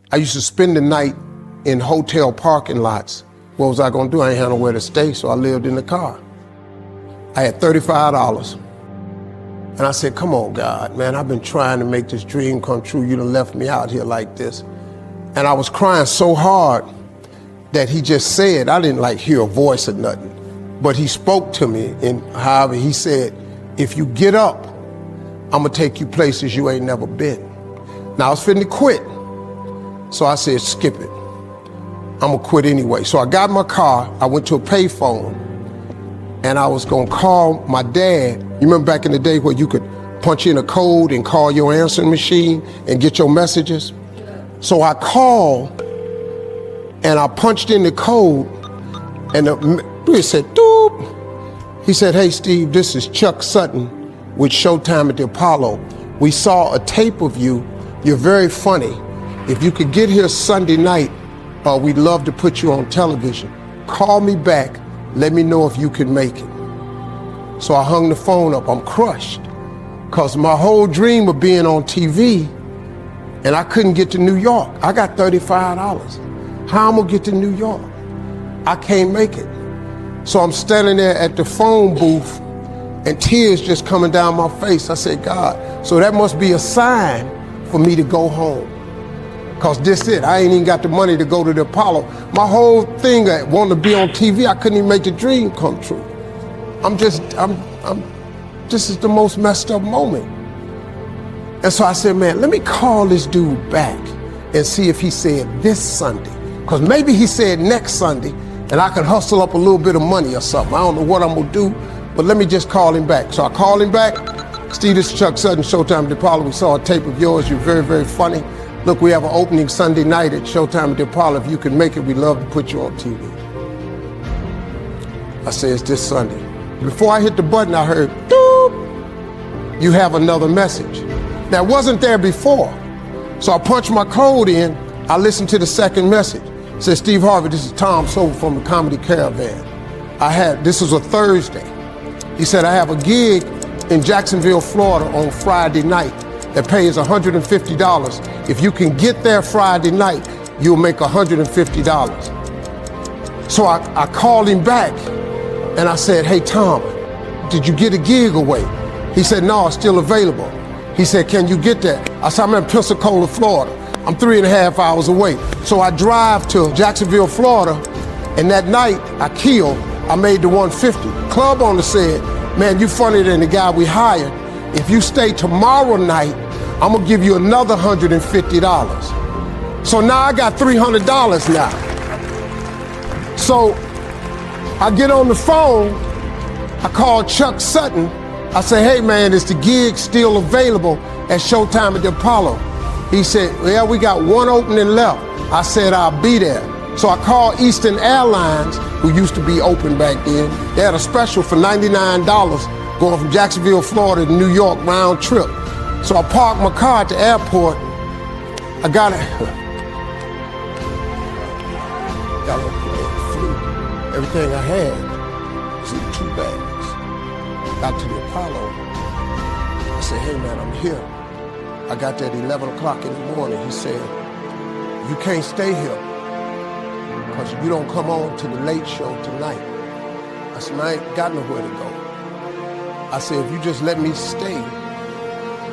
I used to spend the night in hotel parking lots. What was I gonna do? I ain't had nowhere to stay, so I lived in the car. I had $35. And I said, come on, God, man, I've been trying to make this dream come true. You done left me out here like this. And I was crying so hard that he just said, I didn't like hear a voice or nothing, but he spoke to me in Harvey. He said, if you get up, I'm gonna take you places you ain't never been. Now I was finna quit. So I said, skip it. I'm gonna quit anyway. So I got in my car, I went to a payphone, and I was gonna call my dad. You remember back in the day where you could punch in a code and call your answering machine and get your messages? So I called and I punched in the code and it said, doop. He said, hey Steve, this is Chuck Sutton with Showtime at the Apollo. We saw a tape of you. You're very funny. If you could get here Sunday night, we'd love to put you on television. Call me back, let me know if you can make it. So I hung the phone up, I'm crushed. Cause my whole dream of being on TV, and I couldn't get to New York. I got $35. How I'm gonna get to New York? I can't make it. So I'm standing there at the phone booth and tears just coming down my face. I said, God, so that must be a sign for me to go home. Cause this it, I ain't even got the money to go to the Apollo. My whole thing that wanted to be on TV, I couldn't even make the dream come true. This is the most messed up moment. And so I said, man, let me call this dude back and see if he said this Sunday. Cause maybe he said next Sunday and I can hustle up a little bit of money or something. I don't know what I'm gonna do, but let me just call him back. So I called him back. Steve, this is Chuck Sutton, Showtime at the Apollo. We saw a tape of yours, you're very, very funny. Look, we have an opening Sunday night at Showtime at the Apollo. If you can make it, we'd love to put you on TV. I said, it's this Sunday. Before I hit the button, I heard, doop, you have another message. That wasn't there before. So I punched my code in, I listened to the second message. It said, Steve Harvey, this is Tom Sobel from the Comedy Caravan. This was a Thursday. He said, I have a gig in Jacksonville, Florida on Friday night that pays $150. If you can get there Friday night, you'll make $150. So I called him back and I said, hey Tom, did you get a gig away? He said, no, it's still available. He said, can you get there? I said, I'm in Pensacola, Florida. I'm 3.5 hours away. So I drive to Jacksonville, Florida, and that night I made the 150. Club owner said, man, you funnier than the guy we hired. If you stay tomorrow night, I'm gonna give you another $150. So now I got $300 now. So I get on the phone, I call Chuck Sutton. I say, hey man, is the gig still available at Showtime at the Apollo? He said, well, we got one opening left. I said, I'll be there. So I called Eastern Airlines, who used to be open back then. They had a special for $99 going from Jacksonville, Florida to New York round trip. So I parked my car at the airport. I got a flew. Everything I had was in 2 bags. Got to the Apollo. I said, hey man, I'm here. I got there at 11 o'clock in the morning. He said, you can't stay here because you don't come on to the late show tonight. I said, I ain't got nowhere to go. I said, if you just let me stay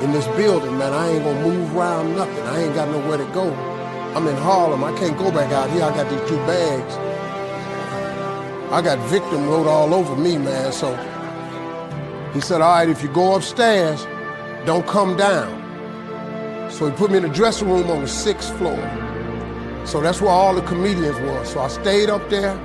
in this building, man, I ain't gonna move around nothing. I ain't got nowhere to go. I'm in Harlem, I can't go back out here. I got these 2 bags. I got victim wrote all over me, man. So he said, all right, if you go upstairs, don't come down. So he put me in the dressing room on the 6th floor. So that's where all the comedians were. So I stayed up there.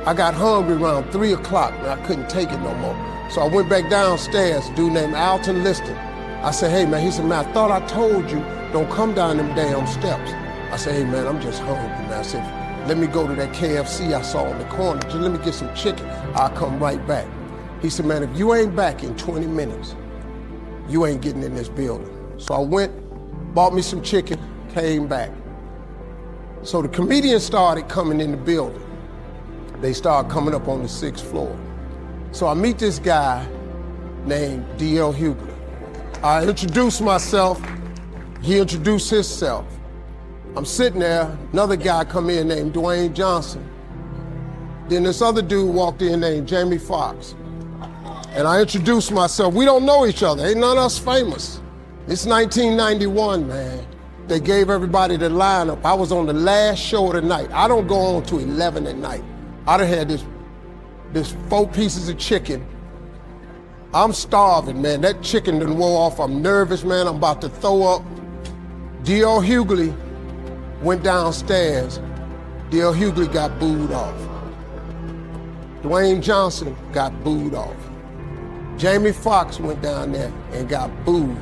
I got hungry around 3 o'clock and I couldn't take it no more. So I went back downstairs, a dude named Alton Liston. I said, hey man, he said, man, I thought I told you, don't come down them damn steps. I said, hey man, I'm just hungry, man. I said, let me go to that KFC I saw in the corner. Just let me get some chicken. I'll come right back. He said, man, if you ain't back in 20 minutes, you ain't getting in this building. So I went, bought me some chicken, came back. So the comedians started coming in the building. They started coming up on the 6th floor. So I meet this guy named D.L. Hughley. I introduced myself, he introduced himself. I'm sitting there, another guy come in named Dwayne Johnson. Then this other dude walked in named Jamie Foxx. And I introduced myself. We don't know each other, ain't none of us famous. It's 1991, man. They gave everybody the lineup. I was on the last show of the night. I don't go on to 11 at night. I done had this 4 pieces of chicken. I'm starving, man. That chicken done wore off. I'm nervous, man. I'm about to throw up. D.L. Hughley went downstairs. D.L. Hughley got booed off. Dwayne Johnson got booed off. Jamie Foxx went down there and got booed.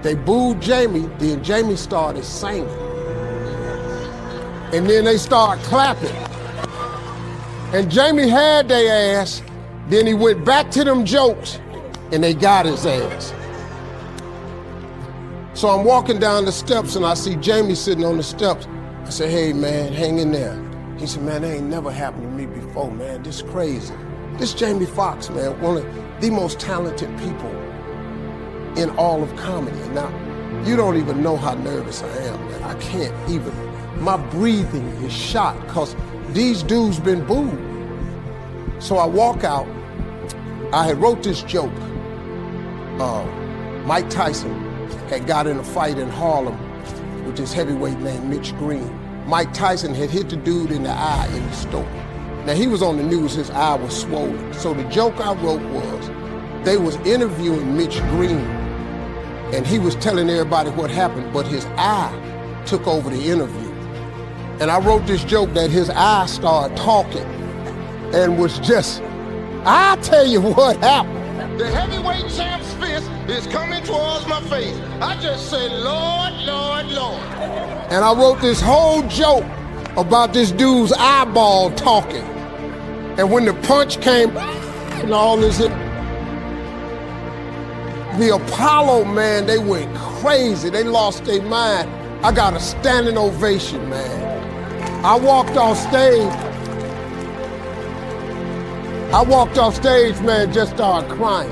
They booed Jamie, then Jamie started singing. And then they started clapping. And Jamie had their ass, then he went back to them jokes, and they got his ass. So I'm walking down the steps and I see Jamie sitting on the steps. I said, hey man, hang in there. He said, man, that ain't never happened to me before, man. This is crazy. This Jamie Foxx, man, one of the most talented people in all of comedy. Now, you don't even know how nervous I am, man. I can't even, my breathing is shot because these dudes been booed. So I walk out, I had wrote this joke. Mike Tyson had got in a fight in Harlem with this heavyweight named Mitch Green. Mike Tyson had hit the dude in the eye in the store. Now he was on the news, his eye was swollen. So the joke I wrote was, they was interviewing Mitch Green and he was telling everybody what happened, but his eye took over the interview. And I wrote this joke that his eye started talking and was just, I'll tell you what happened. The heavyweight champ's fist is coming towards my face. I just said, Lord, Lord, Lord. And I wrote this whole joke about this dude's eyeball talking. And when the punch came, and all this, the Apollo, man, they went crazy. They lost their mind. I got a standing ovation, man. I walked off stage, man, just started crying.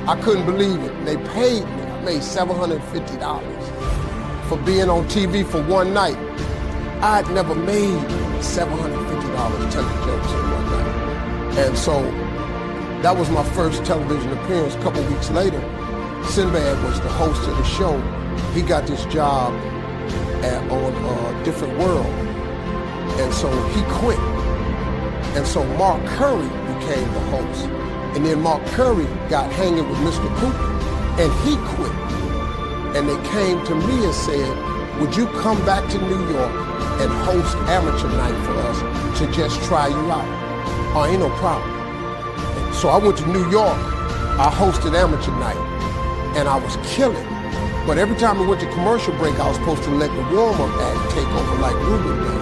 I couldn't believe it. They paid me. I made $750 for being on TV for one night. I'd never made $750 telling jokes in one night. And so that was my first television appearance. A couple weeks later, Sinbad was the host of the show. He got this job on Different World. And so he quit. And so Mark Curry became the host. And then Mark Curry got hanging with Mr. Cooper, and he quit. And they came to me and said, would you come back to New York and host amateur night for us to just try you out? Oh, ain't no problem. And so I went to New York, I hosted amateur night, and I was killing. But every time we went to commercial break, I was supposed to let the warm-up act take over like Ruben did.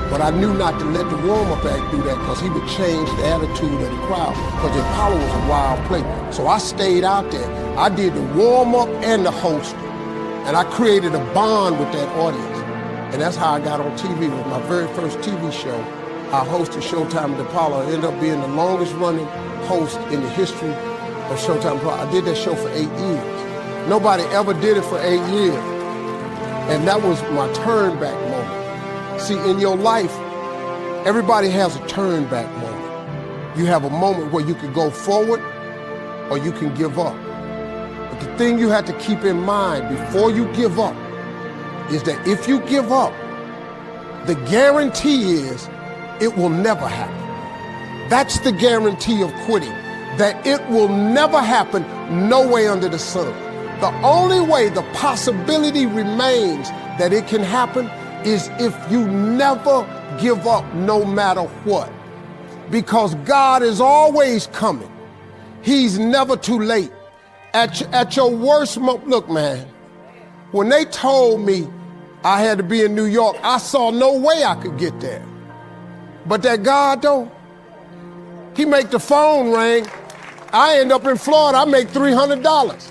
But I knew not to let the warm-up act do that because he would change the attitude of the crowd because the Apollo was a wild place. So I stayed out there. I did the warm-up and the hosting. And I created a bond with that audience. And that's how I got on TV. It was my very first TV show. I hosted Showtime at the Apollo. I ended up being the longest running host in the history of Showtime Apollo. I did that show for 8 years. Nobody ever did it for 8 years. And that was my turn back moment. See, in your life, everybody has a turn back moment. You have a moment where you can go forward or you can give up. But the thing you have to keep in mind before you give up is that if you give up, the guarantee is it will never happen. That's the guarantee of quitting, that it will never happen no way under the sun. The only way the possibility remains that it can happen is if you never give up no matter what. Because God is always coming. He's never too late. At your worst moment, look man, when they told me I had to be in New York, I saw no way I could get there. But that God though, he make the phone ring. I end up in Florida, I make $300.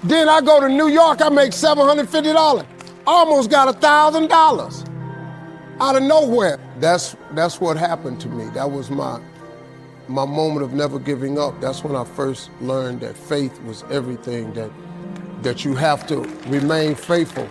Then I go to New York, I make $750. Almost got $1,000 out of nowhere. That's what happened to me. That was my moment of never giving up. That's when I first learned that faith was everything, that you have to remain faithful.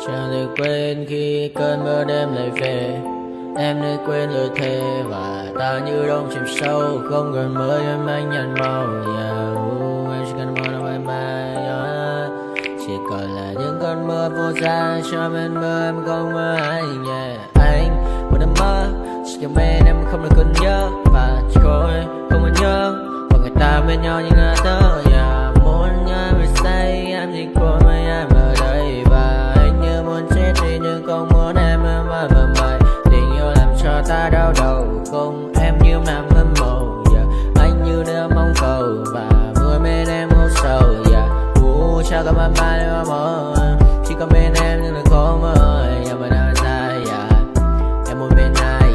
Chẳng thể quên khi cơn mưa đêm lại về. Em đã quên lời thề và ta như đông chìm sâu. Không còn mơ em anh nhận màu. Em chỉ cần mơ đâu em bay. Chỉ còn là những cơn mưa vô giá. Cho bên mơ em không mơ anh. Anh một đêm mơ chỉ cần bên em không được cần nhớ. Và chỉ có em không muốn nhớ. Và người ta bên nhau như ngã tớ. Muốn nhớ về say em chỉ có mấy em ở đây. Và anh như muốn chết đi nhưng không muốn em mơ mày. Tình yêu làm cho ta đau đầu. Không em như nằm hâm mộ. Anh như đứa mong cầu. Và vui bên em hôn sầu. Chào các bạn bạn em mơ. Chỉ có bên em nhưng đừng có mơ. Em mà đang dài. Em muốn bên ai.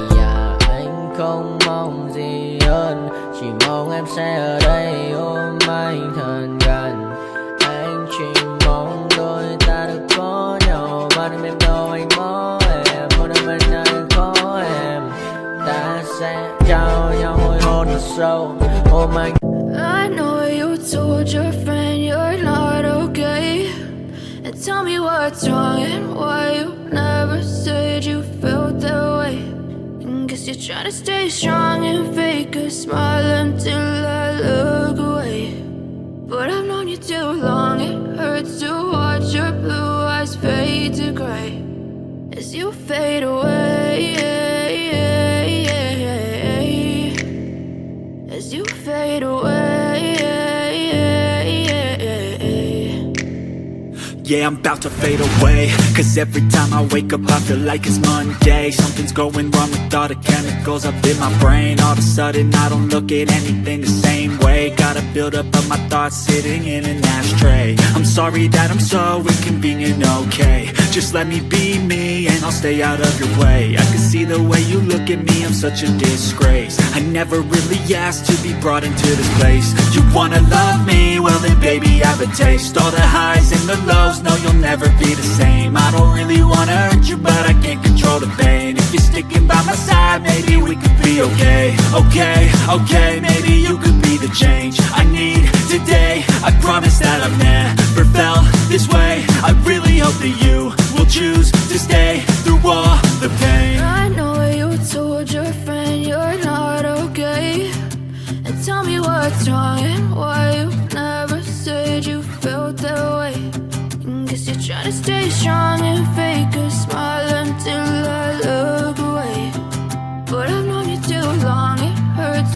Anh không mong gì hơn. Chỉ mong em sẽ ở đây ôm anh thật gần. Anh chỉ mong đôi ta được có nhau. Mà đừng em đâu anh có em. Một đêm bên anh có em. Ta sẽ trao nhau môi hôn thật sâu. Ôm anh. I know you told your friend you're not okay. And tell me what's wrong and why you never said you felt that way. And guess you're trying to stay strong and fake a smile until I look away. But I've known you too long, it hurts to watch your blue eyes fade to gray as you fade away. As you fade away. Yeah, I'm about to fade away. Cause every time I wake up I feel like it's Monday. Something's going wrong with all the chemicals up in my brain. All of a sudden I don't look at anything the same way. Got a build up of my thoughts sitting in an ashtray. I'm sorry that I'm so inconvenient, okay. Just let me be me and I'll stay out of your way. I can see the way you look at me, I'm such a disgrace. I never really asked to be brought into this place. You wanna love me? Well then baby I have a taste. All the highs and the lows, no you'll never be the same. I don't really wanna hurt you but I can't control the pain. If you're sticking by my side maybe we could be okay. Okay, maybe you could be the change I need today. I promise that I've never felt this way. I really hope that you will choose to stay through all the pain. I know you told your friend you're not okay. And tell me what's wrong and why you never said you felt that way. And guess you're trying to stay strong and fake a smile until I look away. But I've known you too long, it hurts.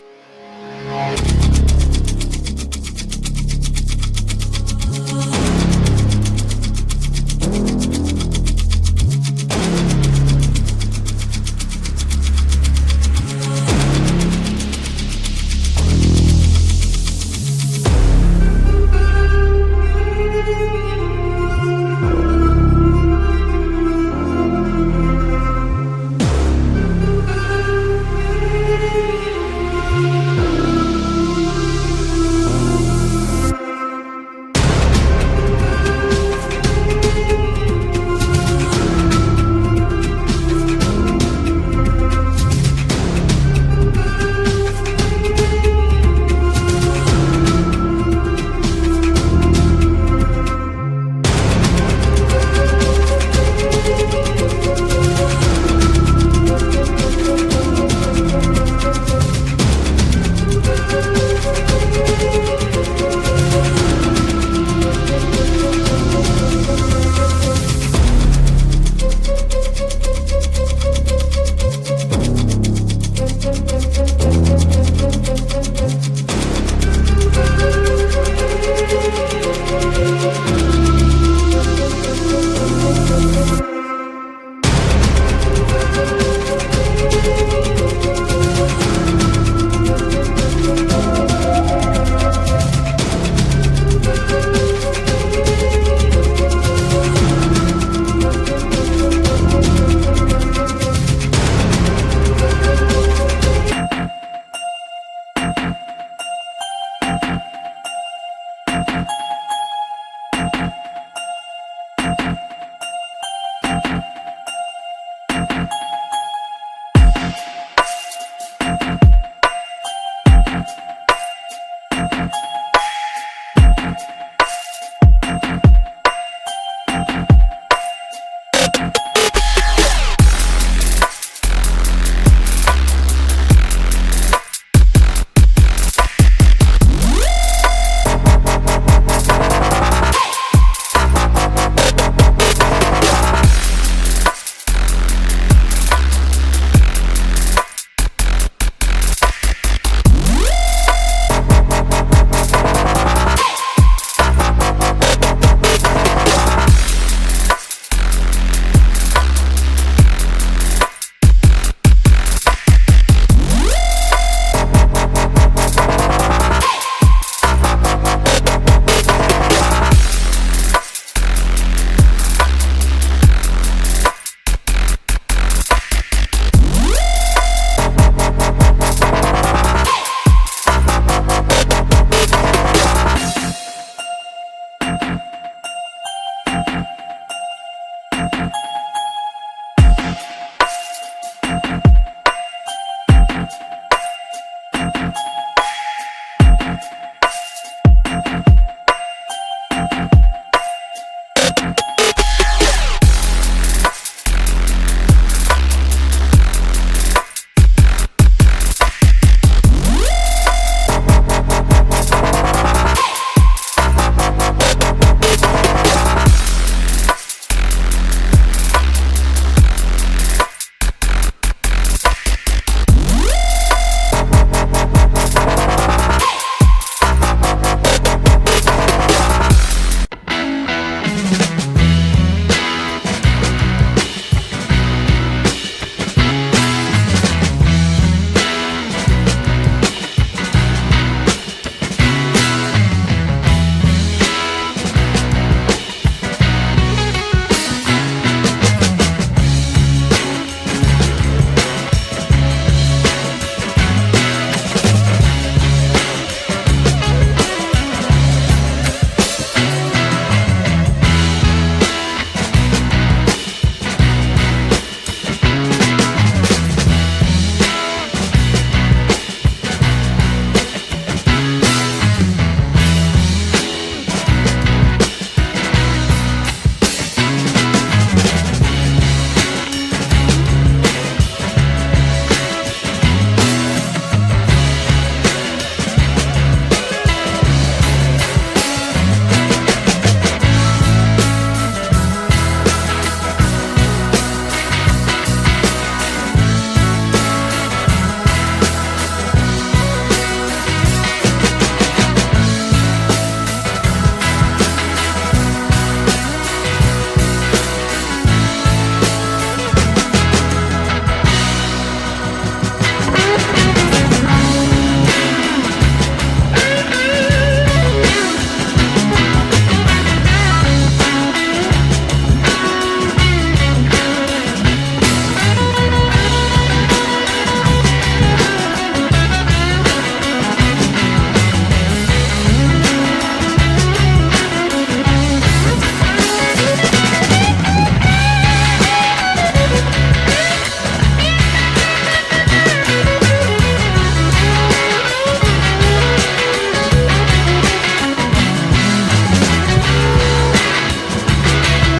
yeah.